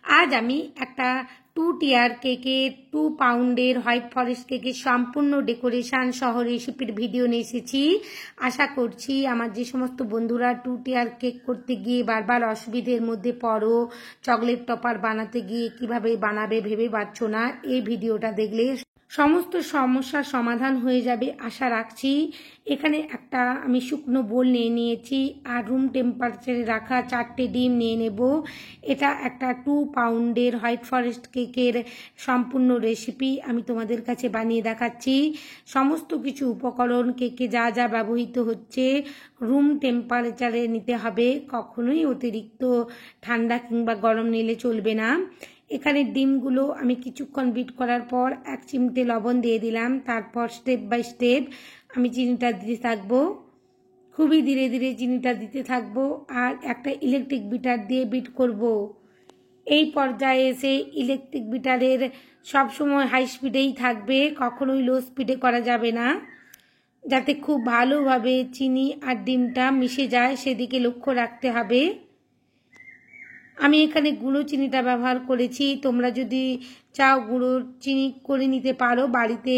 আজ আমি একটা 2 টিয়ার কেকের 2 পাউন্ডের হোয়াইট ফরেস্ট কেকের সম্পূর্ণ ডেকোরেশন সহ রেসিপির ভিডিও নিয়ে এসেছি। আশা করছি আমার যে সমস্ত বন্ধুরা 2 টিয়ার কেক করতে গিয়ে বারবার অসুবিধের মধ্যে পড়ো, চকলেট টপার বানাতে গিয়ে কিভাবে বানাবে ভেবে পাচ্ছ না, এই ভিডিওটা দেখলে সমস্ত সমস্যার সমাধান হয়ে যাবে আশা রাখছি। এখানে একটা আমি শুকনো বোল নিয়ে নিয়েছি আর রুম টেম্পারেচারে রাখা 4টে ডিম নিয়ে নেব। এটা একটা 2 পাউন্ডের হোয়াইট ফরেস্ট কেকের সম্পূর্ণ রেসিপি আমি তোমাদের কাছে বানিয়ে দেখাচ্ছি। সমস্ত কিছু উপকরণ কেকে যা যা ব্যবহৃত হচ্ছে রুম টেম্পারেচারে নিতে হবে, কখনোই অতিরিক্ত ঠান্ডা কিংবা গরম নিলে চলবে না। এখানে ডিমগুলো আমি কিছুক্ষণ বিট করার পর 1 চিমটে লবণ দিয়ে দিলাম। তারপর স্টেপ বাই স্টেপ আমি চিনিটা দিতে থাকবো, খুবই ধীরে ধীরে চিনিটা দিতে থাকবো আর একটা ইলেকট্রিক বিটার দিয়ে বিট করব। এই পর্যায়ে এসে ইলেকট্রিক বিটারের সবসময় হাই স্পিডেই থাকবে, কখনোই লো স্পিডে করা যাবে না, যাতে খুব ভালোভাবে চিনি আর ডিমটা মিশে যায় সেদিকে লক্ষ্য রাখতে হবে। আমি এখানে গুঁড়ো চিনিটা ব্যবহার করেছি, তোমরা যদি চাও গুঁড়ো চিনি করে নিতে পারো। বাড়িতে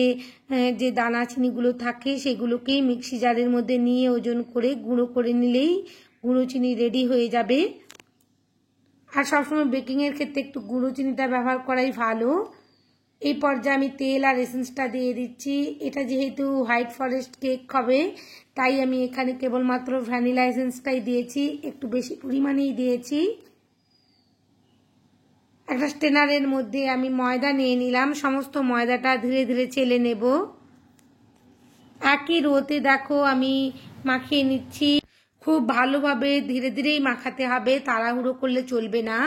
যে দানা চিনিগুলো থাকে সেগুলোকেই মিক্সি জারের মধ্যে নিয়ে ওজন করে গুঁড়ো করে নিলেই গুঁড়ো চিনি রেডি হয়ে যাবে। আর সবসময় বেকিংয়ের ক্ষেত্রে একটু গুঁড়ো চিনিটা ব্যবহার করাই ভালো। এই পর্যায়ে আমি তেল আর এসেন্সটা দিয়ে দিচ্ছি। এটা যেহেতু হোয়াইট ফরেস্ট কেক হবে তাই আমি এখানে কেবলমাত্র ভ্যানিলা এসেন্সটাই দিয়েছি, একটু বেশি পরিমাণেই দিয়েছি। একটা স্ট্রেনারের মধ্যে আমি ময়দা নিয়ে নিলাম, সমস্ত ময়দাটা ধীরে ধীরে চেলে নেব। একই রোতে দেখো আমি মাখিয়ে নিচ্ছি, খুব ভালোভাবে ধীরে ধীরেই মাখাতে হবে, তাড়াহুড়ো করলে চলবে না।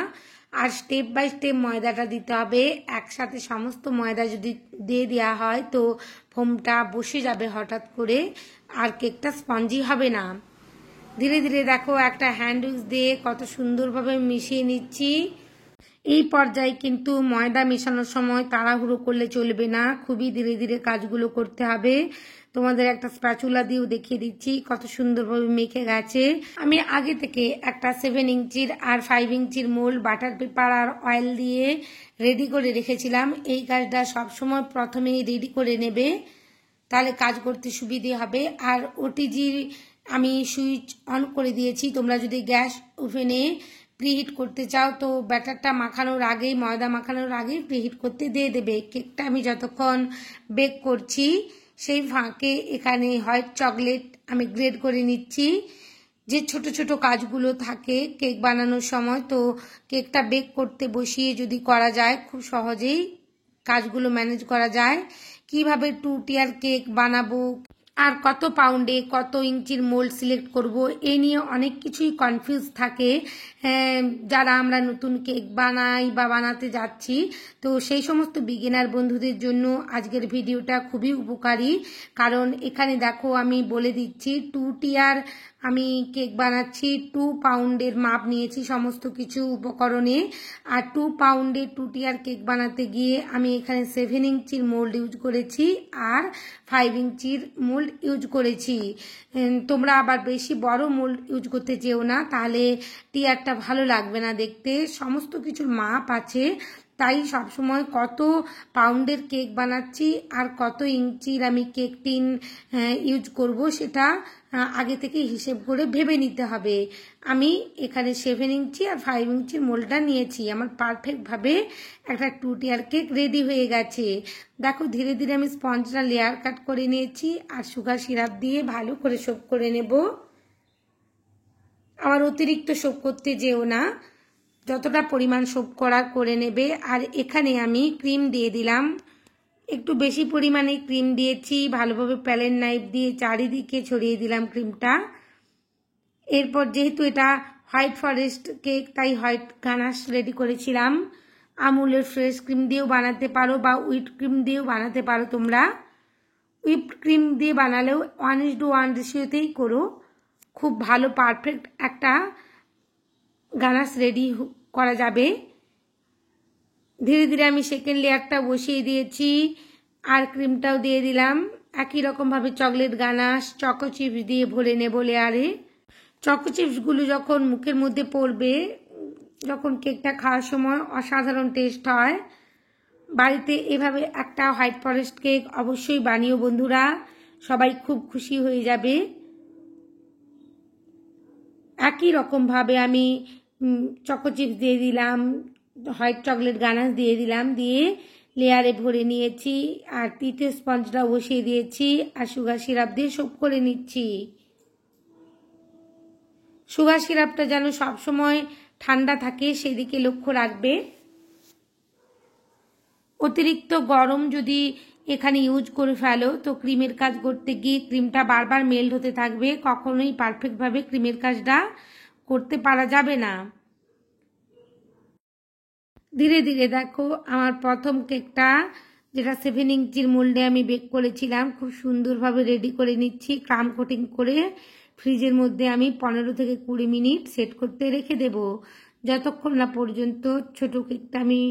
আর স্টেপ বাই স্টেপ ময়দাটা দিতে হবে, একসাথে সমস্ত ময়দা যদি দিয়ে দেওয়া হয় তো ফোমটা বসে যাবে হঠাৎ করে আর কেকটা স্পঞ্জি হবে না। ধীরে ধীরে দেখো একটা হ্যান্ড উইক্স দিয়ে কত সুন্দরভাবে মিশিয়ে নিচ্ছি। এই পর্যায়ে কিন্তু ময়দা মেশানোর সময় তাড়াহুড়ো করলে চলবে না, খুবই ধীরে ধীরে কাজগুলো করতে হবে। তোমাদের একটা স্প্যাচুলা দিয়েও দেখিয়ে দিচ্ছি কত সুন্দরভাবে মেখে গেছে। আমি আগে থেকে একটা 7 ইঞ্চির আর 5 ইঞ্চির মোল্ড বাটার পেপার আর অয়েল দিয়ে রেডি করে রেখেছিলাম। এই কাজটা সবসময় প্রথমেই রেডি করে নেবে, তাহলে কাজ করতে সুবিধে হবে। আর ওটিজির আমি সুইচ অন করে দিয়েছি, তোমরা যদি গ্যাস ওভেনে প্রিহিট করতে চাও তো ব্যাটারটা মাখানোর আগেই, ময়দা মাখানোর আগেই প্রিহিট করতে দিয়ে দেবে। কেকটা আমি যতক্ষণ বেক করছি সেই ফাঁকে এখানে হোয়াইট চকলেট আমি গ্রেড করে নিচ্ছি। যে ছোট ছোট কাজগুলো থাকে কেক বানানোর সময়, তো কেকটা বেক করতে বসিয়ে যদি করা যায় খুব সহজেই কাজগুলো ম্যানেজ করা যায়। কিভাবে 2 টিয়ার কেক বানাবো আর কত পাউন্ডে কত ইঞ্চির মোল্ড সিলেক্ট করব, এই নিয়ে অনেক কিছুই কনফিউজ থাকে যারা আমরা নতুন কেক বানাই বা বানাতে যাচ্ছি। তো সেই সমস্ত বিগিনার বন্ধুদের জন্য আজকের ভিডিওটা খুবই উপকারী, কারণ এখানে দেখো আমি বলে দিচ্ছি 2 টিয়ার আমি কেক বানাচ্ছি। 2 পাউন্ডের মাপ নিয়েছি সমস্ত কিছু উপকরণে। আর 2 পাউন্ডের 2 টিয়ার কেক বানাতে গিয়ে আমি এখানে 7 ইঞ্চির মোল্ড ইউজ করেছি আর 5 ইঞ্চির মোল্ড ইউজ করেছি। তোমরা আবার বেশি বড় মোল্ড ইউজ করতে চেও না, তাহলে টিয়ারটা ভালো লাগবে না দেখতে। সমস্ত কিছুর মাপ আছে, তাই সবসময় কত পাউন্ডের কেক বানাচ্ছি আর কত ইঞ্চির আমি কেক টিন ইউজ করব সেটা আগে থেকে হিসেব করে ভেবে নিতে হবে। আমি এখানে 7 ইঞ্চি আর 5 ইঞ্চির মোল্ডটা নিয়েছি। আমার পারফেক্টভাবে একটা 2 টিয়ার কেক রেডি হয়ে গেছে। দেখো ধীরে ধীরে আমি স্পঞ্জটা লেয়ার কাট করে নিয়েছি আর সুগার সিরাপ দিয়ে ভালো করে সোপ করে নেব। আবার অতিরিক্ত সোপ করতে যেও না, যতটা পরিমাণ সোপ করার করে নেবে। আর এখানে আমি ক্রিম দিয়ে দিলাম, একটু বেশি পরিমাণে ক্রিম দিয়েছি, ভালোভাবে প্যালেট নাইফ দিয়ে চারিদিকে ছড়িয়ে দিলাম ক্রিমটা। এরপর যেহেতু এটা হোয়াইট ফরেস্ট কেক তাই হোয়াইট গানাশ রেডি করেছিলাম। আমুলের ফ্রেশ ক্রিম দিয়েও বানাতে পারো বা হুইপ ক্রিম দিয়েও বানাতে পারো। তোমরা হুইপ ক্রিম দিয়ে বানালেও 1:1 রেশিওতেই করো, খুব ভালো পারফেক্ট একটা গানাশ রেডি করা যাবে। ধীরে ধীরে আমি সেকেন্ড লেয়ারটা বসিয়ে দিয়েছি আর ক্রিমটাও দিয়ে দিলাম। একই রকমভাবে চকলেট গানাশ চকো চিপস দিয়ে ভরে নেব লেয়ারে। চকো চিপসগুলো যখন মুখের মধ্যে পড়বে যখন কেকটা খাওয়ার সময় অসাধারণ টেস্ট হয়। বাড়িতে এভাবে একটা হোয়াইট ফরেস্ট কেক অবশ্যই বানিও বন্ধুরা, সবাই খুব খুশি হয়ে যাবে। একই রকমভাবে আমি চকো চিপস দিয়ে দিলাম, হোয়াইট চকলেট গানাশ দিয়ে দিলাম, দিয়ে লেয়ারে ভরে নিয়েছি। আর তৃতীয় স্পঞ্জটা বসিয়ে দিয়েছি আর সুগার সিরাপ দিয়ে সোপ করে নিচ্ছি। সুগার সিরাপটা যেন সবসময় ঠান্ডা থাকে সেদিকে লক্ষ্য রাখবে। অতিরিক্ত গরম যদি এখানে ইউজ করে ফেলো তো ক্রিমের কাজ করতে গিয়ে ক্রিমটা বারবার মেল্ট হতে থাকবে, কখনোই পারফেক্টভাবে ক্রিমের কাজটা করতে পারা যাবে না। ধীরে ধীরে দেখো আমার প্রথম কেকটা, যেটা 7 ইঞ্চির মোল্ডে আমি বেক করেছিলাম, খুব সুন্দরভাবে রেডি করে নিচ্ছি। ক্রাম কোটিং করে ফ্রিজের মধ্যে আমি 15 থেকে 20 মিনিট সেট করতে রেখে দেব, যতক্ষণ না পর্যন্ত ছোট কেকটা আমি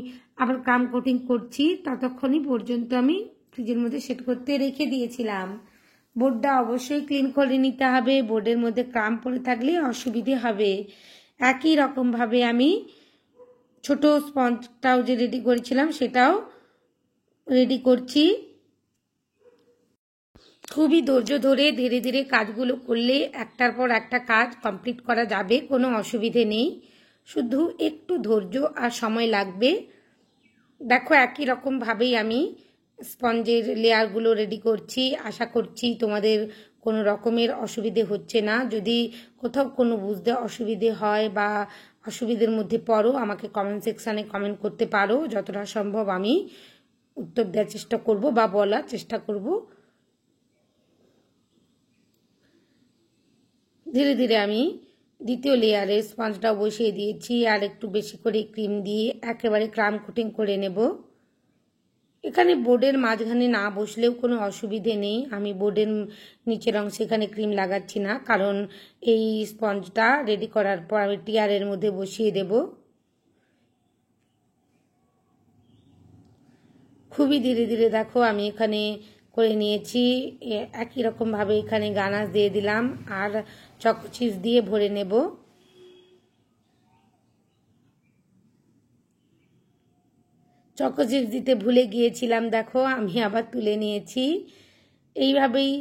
আবার ক্রাম কোটিং করছি ততক্ষণই পর্যন্ত আমি ফ্রিজের মধ্যে সেট করতে রেখে দিয়েছিলাম। বোর্ডটা অবশ্যই ক্লিন করে নিতে হবে, বোর্ডের মধ্যে ক্রাম পড়ে থাকলে অসুবিধে হবে। একই রকমভাবে আমি ছোট স্পঞ্জটাও যে রেডি করেছিলাম সেটাও রেডি করছি। খুবই ধৈর্য ধরে ধীরে ধীরে কাজগুলো করলে একটার পর একটা কাজ কমপ্লিট করা যাবে, কোনো অসুবিধে নেই, শুধু একটু ধৈর্য আর সময় লাগবে। দেখো একই রকমভাবেই আমি স্পঞ্জের লেয়ারগুলো রেডি করছি। আশা করছি তোমাদের কোনো রকমের অসুবিধে হচ্ছে না। যদি কোথাও কোনো বুঝতে অসুবিধে হয় বা অসুবিধের মধ্যে পড়ো, আমাকে কমেন্ট সেকশানে কমেন্ট করতে পারো, যতটা সম্ভব আমি উত্তর দেওয়ার চেষ্টা করব বা বলার চেষ্টা করব। ধীরে ধীরে আমি দ্বিতীয় লেয়ারে স্পঞ্জটা বসিয়ে দিয়েছি আর একটু বেশি করে ক্রিম দিয়ে একেবারে ক্রাম কোটিং করে নেব। এখানে বোর্ডের মাঝখানে না বসলেও কোনো অসুবিধে নেই, আমি বোর্ডের নিচের অংশে এখানে ক্রিম লাগাচ্ছি না, কারণ এই স্পঞ্জটা রেডি করার পর আমি টিয়ারের মধ্যে বসিয়ে দেব। খুবই ধীরে ধীরে দেখো আমি এখানে করে নিয়েছি। একই রকমভাবে এখানে গানাশ দিয়ে দিলাম আর চকো চিপস দিয়ে ভরে নেব। চকো চিপস দিতে ভুলে গিয়েছিলাম, দেখো আমি আবার তুলে নিয়েছি। এইভাবেই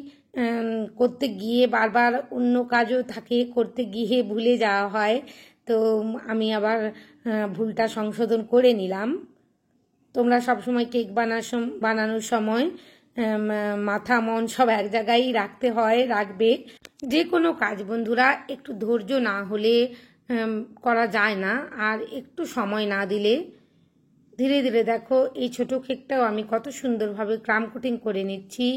করতে গিয়ে বারবার অন্য কাজও থাকে, করতে গিয়ে ভুলে যাওয়া হয়, তো আমি আবার ভুলটা সংশোধন করে নিলাম। তোমরা সবসময় কেক বানানোর সময় মাথা মন সব এক জায়গায় রাখতে হয়, রাখবে। যে কোনো কাজ বন্ধুরা একটু ধৈর্য না হলে করা যায় না, আর একটু সময় না দিলে। ধীরে ধীরে দেখো এই ছোট কেকটাও আমি কত সুন্দরভাবে ক্রাম কোটিং করে নিচ্ছি।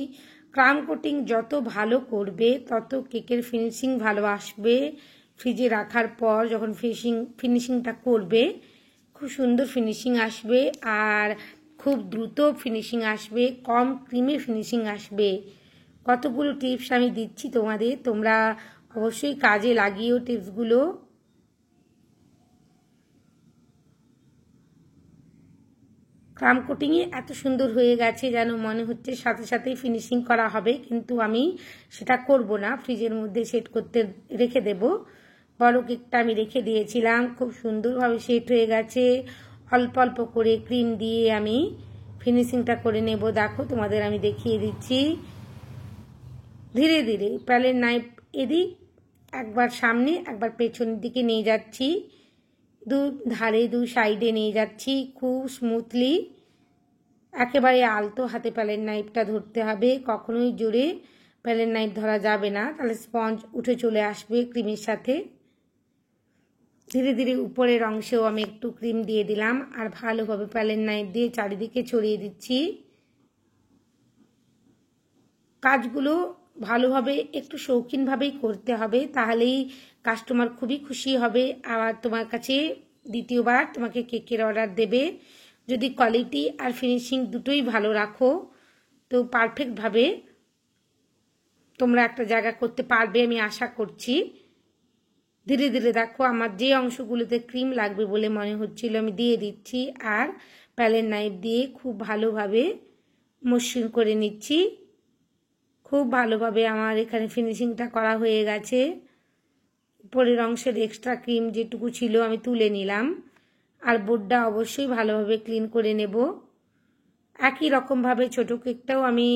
ক্রাম কোটিং যত ভালো করবে তত কেকের ফিনিশিং ভালো আসবে। ফ্রিজে রাখার পর যখন ফিনিশিংটা করবে খুব সুন্দর ফিনিশিং আসবে, আর খুব দ্রুত ফিনিশিং আসবে, কম ক্রিমে ফিনিশিং আসবে। কতগুলো টিপস আমি দিচ্ছি তোমাদের, তোমরা অবশ্যই কাজে লাগিও টিপসগুলো। ক্রাম কোটিংয়ে এত সুন্দর হয়ে গেছে যেন মনে হচ্ছে সাথে সাথেই ফিনিশিং করা হবে, কিন্তু আমি সেটা করব না, ফ্রিজের মধ্যে সেট করতে রেখে দেব। বড় কেকটা আমি রেখে দিয়েছিলাম, খুব সুন্দরভাবে সেট হয়ে গেছে। অল্প অল্প করে ক্রিম দিয়ে আমি ফিনিশিংটা করে নেব। দেখো তোমাদের আমি দেখিয়ে দিচ্ছি। ধীরে ধীরে প্যালেট নাইফ এদিক একবার সামনে একবার পেছনের দিকে নিয়ে যাচ্ছি, দু ধারে দু সাইডে নিয়ে যাচ্ছি খুব স্মুথলি। একেবারে আলতো হাতে প্যালেট নাইফটা ধরতে হবে, কখনোই জোরে প্যালেট নাইফ ধরা যাবে না, তাহলে স্পঞ্জ উঠে চলে আসবে ক্রিমের সাথে। ধীরে ধীরে উপরের অংশেও আমি একটু ক্রিম দিয়ে দিলাম আর ভালোভাবে প্যালেট নাইফ দিয়ে চারিদিকে ছড়িয়ে দিচ্ছি। কাজগুলো ভালোভাবে একটু শৌখিনভাবেই করতে হবে, তাহলেই কাস্টমার খুবই খুশি হবে, আবার তোমার কাছে দ্বিতীয়বার তোমাকে কেকের অর্ডার দেবে। যদি কোয়ালিটি আর ফিনিশিং দুটোই ভালো রাখো তো পারফেক্টভাবে তোমরা একটা জায়গা করতে পারবে, আমি আশা করছি। ধীরে ধীরে দেখো আমার যে অংশগুলোতে ক্রিম লাগবে বলে মনে হচ্ছিল আমি দিয়ে দিচ্ছি, আর প্যালেট নাইফ দিয়ে খুব ভালোভাবে মসৃণ করে নিচ্ছি। খুব ভালোভাবে আমার এখানে ফিনিশিংটা করা হয়ে গেছে। উপরের অংশের এক্সট্রা ক্রিম যেটুকু ছিল আমি তুলে নিলাম। আর বোর্ডটা অবশ্যই ভালোভাবে ক্লিন করে নেব। একই রকমভাবে ছোটো কেকটাও আমি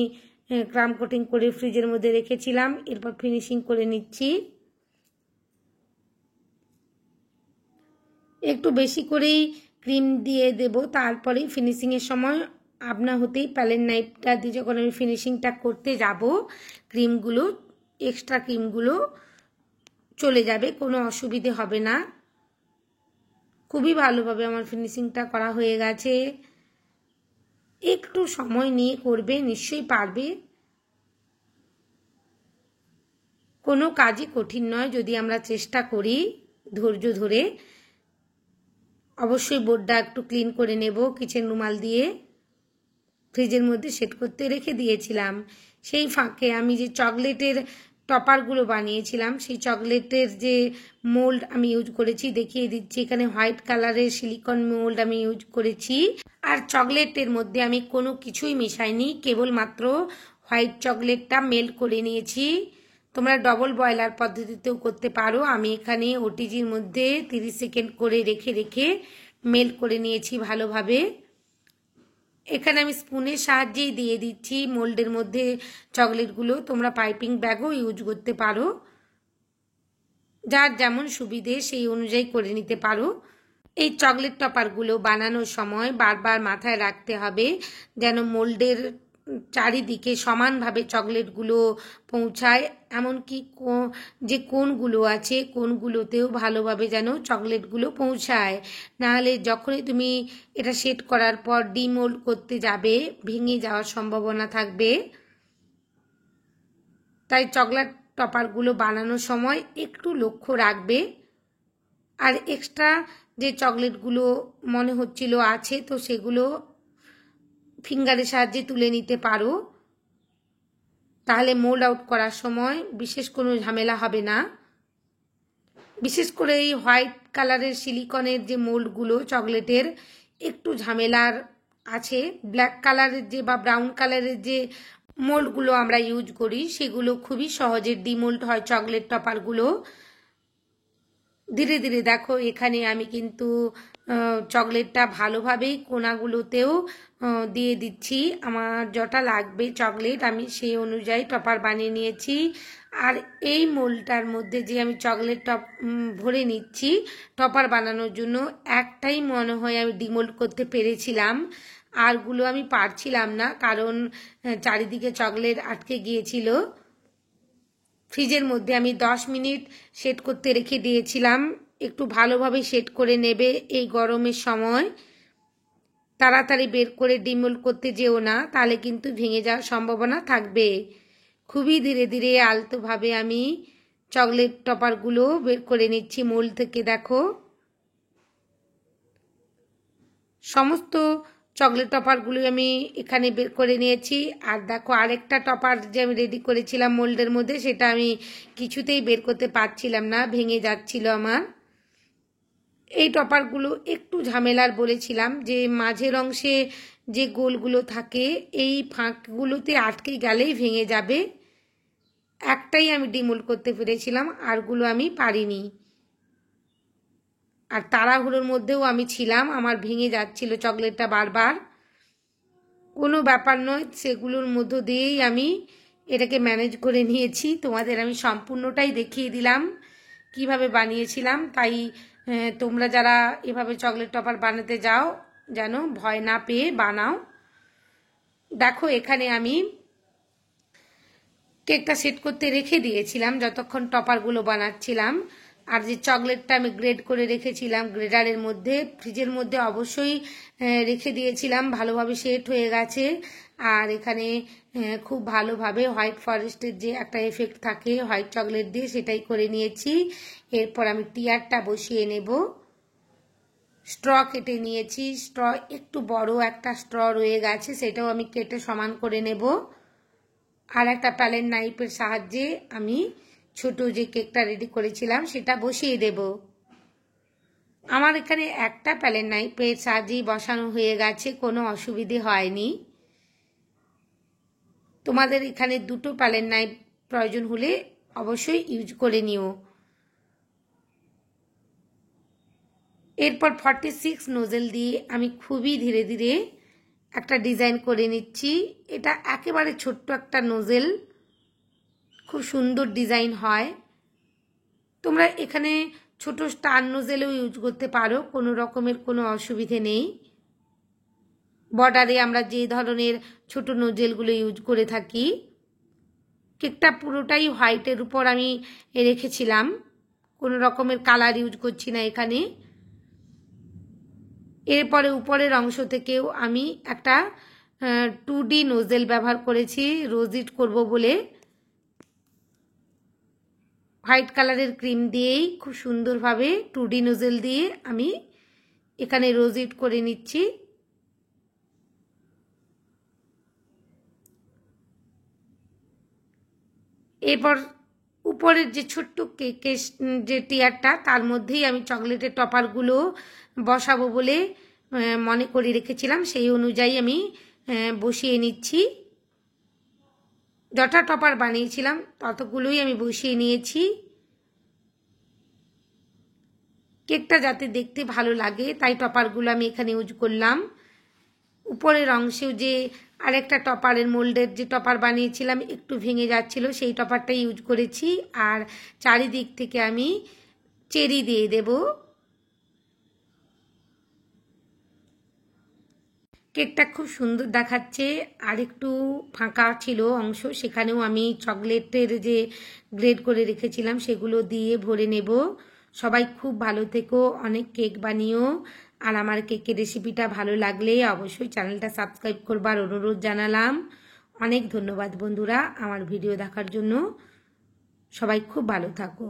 ক্রাম কোটিং করে ফ্রিজের মধ্যে রেখেছিলাম। এরপর ফিনিশিং করে নিচ্ছি। একটু বেশি করেই ক্রিম দিয়ে দেব, তারপরেই ফিনিশিংয়ের সময় আপনা হতেই প্যালেট নাইফটা দিয়ে যখন আমি ফিনিশিংটা করতে যাব, ক্রিমগুলো এক্সট্রা ক্রিমগুলো চলে যাবে, কোনো অসুবিধে হবে না। খুবই ভালোভাবে আমার ফিনিশিংটা করা হয়ে গেছে। একটু সময় নিয়ে করবে, নিশ্চয়ই পারবে। কোনো কাজই কঠিন নয় যদি আমরা চেষ্টা করি ধৈর্য ধরে। অবশ্যই বোর্ডটা একটু ক্লিন করে নেব কিচেন রুমাল দিয়ে। ফ্রিজের মধ্যে সেট করতে রেখে দিয়েছিলাম। সেই ফাঁকে আমি যে চকলেটের টপারগুলো বানিয়েছিলাম, সেই চকলেটের যে মোল্ড আমি ইউজ করেছি দেখিয়ে দিচ্ছি। এখানে হোয়াইট কালারের সিলিকন মোল্ড আমি ইউজ করেছি। আর চকলেটের মধ্যে আমি কোনো কিছুই মেশাইনি, কেবলমাত্র হোয়াইট চকলেটটা মেল্ট করে নিয়েছি। তোমরা ডবল বয়লার পদ্ধতিতেও করতে পারো। আমি এখানে ওটিজির মধ্যে 30 সেকেন্ড করে রেখে রেখে মেল্ট করে নিয়েছি ভালোভাবে। এখানে আমি স্পুনের সাহায্যেই দিয়ে দিচ্ছি মোল্ডের মধ্যে চকলেটগুলো। তোমরা পাইপিং ব্যাগও ইউজ করতে পারো, যার যেমন সুবিধে সেই অনুযায়ী করে নিতে পারো। এই চকলেট টপারগুলো বানানোর সময় বারবার মাথায় রাখতে হবে যেন মোল্ডের চারিদিকে সমানভাবে চকলেটগুলো পৌঁছায়। এমনকি যে কোণগুলো আছে কোণগুলোতেও ভালোভাবে যেন চকলেটগুলো পৌঁছায়। নাহলে যখনই তুমি এটা সেট করার পর ডিমোল্ড করতে যাবে, ভেঙে যাওয়ার সম্ভাবনা থাকবে। তাই চকলেট টপারগুলো বানানোর সময় একটু লক্ষ্য রাখবে। আর এক্সট্রা যে চকলেটগুলো মনে হচ্ছিল আছে, তো সেগুলো ফিঙ্গারের সাহায্যে তুলে নিতে পারো। তাহলে মোল্ড আউট করার সময় বিশেষ কোনো ঝামেলা হবে না। বিশেষ করে এই হোয়াইট কালারের সিলিকনের যে মোল্ডগুলো চকলেটের একটু ঝামেলার আছে। ব্ল্যাক কালারের যে বা ব্রাউন কালারের যে মোল্ডগুলো আমরা ইউজ করি সেগুলো খুবই সহজে ডিমোল্ড হয় চকলেট টপারগুলো। ধীরে ধীরে দেখো এখানে আমি কিন্তু চকলেটটা ভালোভাবেই কোনাগুলোতেও দিয়ে দিচ্ছি। আমার যটা লাগবে চকলেট আমি সেই অনুযায়ী টপার বানিয়ে নিয়েছি। আর এই মোল্ডটার মধ্যে যে আমি চকলেট ভরে নিচ্ছি টপার বানানোর জন্য, একটাই মনে হয় আমি ডিমোল্ড করতে পেরেছিলাম, আরগুলো আমি পারছিলাম না, কারণ চারিদিকে চকলেট আটকে গিয়েছিল। ফ্রিজের মধ্যে আমি 10 মিনিট সেট করতে রেখে দিয়েছিলাম। একটু ভালোভাবে সেট করে নেবে এই গরমের সময়। তাড়াতাড়ি বের করে ডিমোল্ড করতে যেও না, তাহলে কিন্তু ভেঙে যাওয়ার সম্ভাবনা থাকবে। খুবই ধীরে ধীরে আলতোভাবে আমি চকলেট টপারগুলো বের করে নিচ্ছি মোল্ড থেকে। দেখো সমস্ত চকলেট টপারগুলো আমি এখানে বের করে নিয়েছি। আর দেখো আরেকটা টপার যে আমি রেডি করেছিলাম মোল্ডের মধ্যে, সেটা আমি কিছুতেই বের করতে পারছিলাম না, ভেঙে যাচ্ছিল আমার। এই টপারগুলো একটু ঝামেলার বলেছিলাম, যে মাঝের অংশে যে গোলগুলো থাকে এই ফাঁকগুলোতে আটকে গেলেই ভেঙে যাবে। একটাই আমি ডিমোল্ড করতে পেরেছিলাম, আরগুলো আমি পারিনি। আর তাড়াহুড়োর মধ্যেও আমি ছিলাম, আমার ভেঙে যাচ্ছিল চকলেটটা বারবার। কোনো ব্যাপার নয়, সেগুলোর মধ্য দিয়েই আমি এটাকে ম্যানেজ করে নিয়েছি। তোমাদের আমি সম্পূর্ণটাই দেখিয়ে দিলাম কিভাবে বানিয়েছিলাম। তাই তোমরা যারা এভাবে চকলেট টপার বানাতে যাও যেন ভয় না পেয়ে বানাও। দেখো এখানে আমি কেকটা সেট করতে রেখে দিয়েছিলাম যতক্ষণ টপারগুলো বানাচ্ছিলাম। আর যে চকলেটটা আমি গ্রেড করে রেখেছিলাম গ্রেডারের মধ্যে, ফ্রিজের মধ্যে অবশ্যই রেখে দিয়েছিলাম, ভালোভাবে সেট হয়ে গেছে। আর এখানে খুব ভালোভাবে হোয়াইট ফরেস্টের যে একটা এফেক্ট থাকে হোয়াইট চকলেট দিয়ে, সেটাই করে নিয়েছি। এরপর আমি টিয়ারটা বসিয়ে নেব। স্ট্র কেটে নিয়েছি, স্ট্র একটু বড় একটা স্ট্র রয়ে গেছে, সেটাও আমি কেটে সমান করে নেব। আর একটা প্যালেট নাইফের সাহায্যে আমি ছোট যে কেকটা রেডি করেছিলাম সেটা বসিয়ে দেব। আমার এখানে একটা প্যালেট নাইফের সাহায্যেই বসানো হয়ে গেছে, কোনো অসুবিধে হয়নি। তোমাদের এখানে দুটো প্যালেট নাইফ প্রয়োজন হলে অবশ্যই ইউজ করে নিও। এরপর 46 নোজেল দিয়ে আমি খুবই ধীরে ধীরে একটা ডিজাইন করে নিচ্ছি। এটা একেবারে ছোট্ট একটা নোজেল, খুব সুন্দর ডিজাইন হয়। তোমরা এখানে ছোট স্টার নোজেলও ইউজ করতে পারো, কোনো রকমের কোনো অসুবিধে নেই। বর্ডারে আমরা যে ধরনের ছোট নোজেলগুলো ইউজ করে থাকি। কেকটা পুরোটাই হোয়াইটের উপর আমি রেখেছিলাম, কোনো রকমের কালার ইউজ করছি না এখানে। এরপরে উপরের অংশ থেকেও আমি একটা 2D নোজেল ব্যবহার করেছি রোজিট করব বলে। হোয়াইট কালারের ক্রিম দিয়েই খুব সুন্দরভাবে 2D নোজেল দিয়ে আমি এখানে রোজিট করে নিচ্ছি। এরপর উপরের যে ছোট্ট কেকের যে টিয়ারটা, তার মধ্যেই আমি চকলেটের টপারগুলো বসাবো বলে মনে করে রেখেছিলাম, সেই অনুযায়ী আমি বসিয়ে নিচ্ছি। যটা টপার বানিয়েছিলাম ততগুলোই আমি বসিয়ে নিয়েছি। কেকটা যাতে দেখতে ভালো লাগে তাই টপারগুলো আমি এখানে ইউজ করলাম। উপরের অংশেও যে আরেকটা টপারের মোল্ডের যে টপার বানিয়েছিলাম একটু ভেঙে যাচ্ছিল, সেই টপারটাই ইউজ করেছি। আর চারিদিক থেকে আমি চেরি দিয়ে দেব। কেকটা খুব সুন্দর দেখাচ্ছে। আর একটু ফাঁকা ছিল অংশ, সেখানেও আমি চকলেটের যে গ্রেড করে রেখেছিলাম সেগুলো দিয়ে ভরে নেব। সবাই খুব ভালো থেকো, অনেক কেক বানিও। আর আমার কেকের রেসিপিটা ভালো লাগলে অবশ্যই চ্যানেলটা সাবস্ক্রাইব করবার অনুরোধ জানালাম। অনেক ধন্যবাদ বন্ধুরা আমার ভিডিও দেখার জন্য। সবাই খুব ভালো থাকো।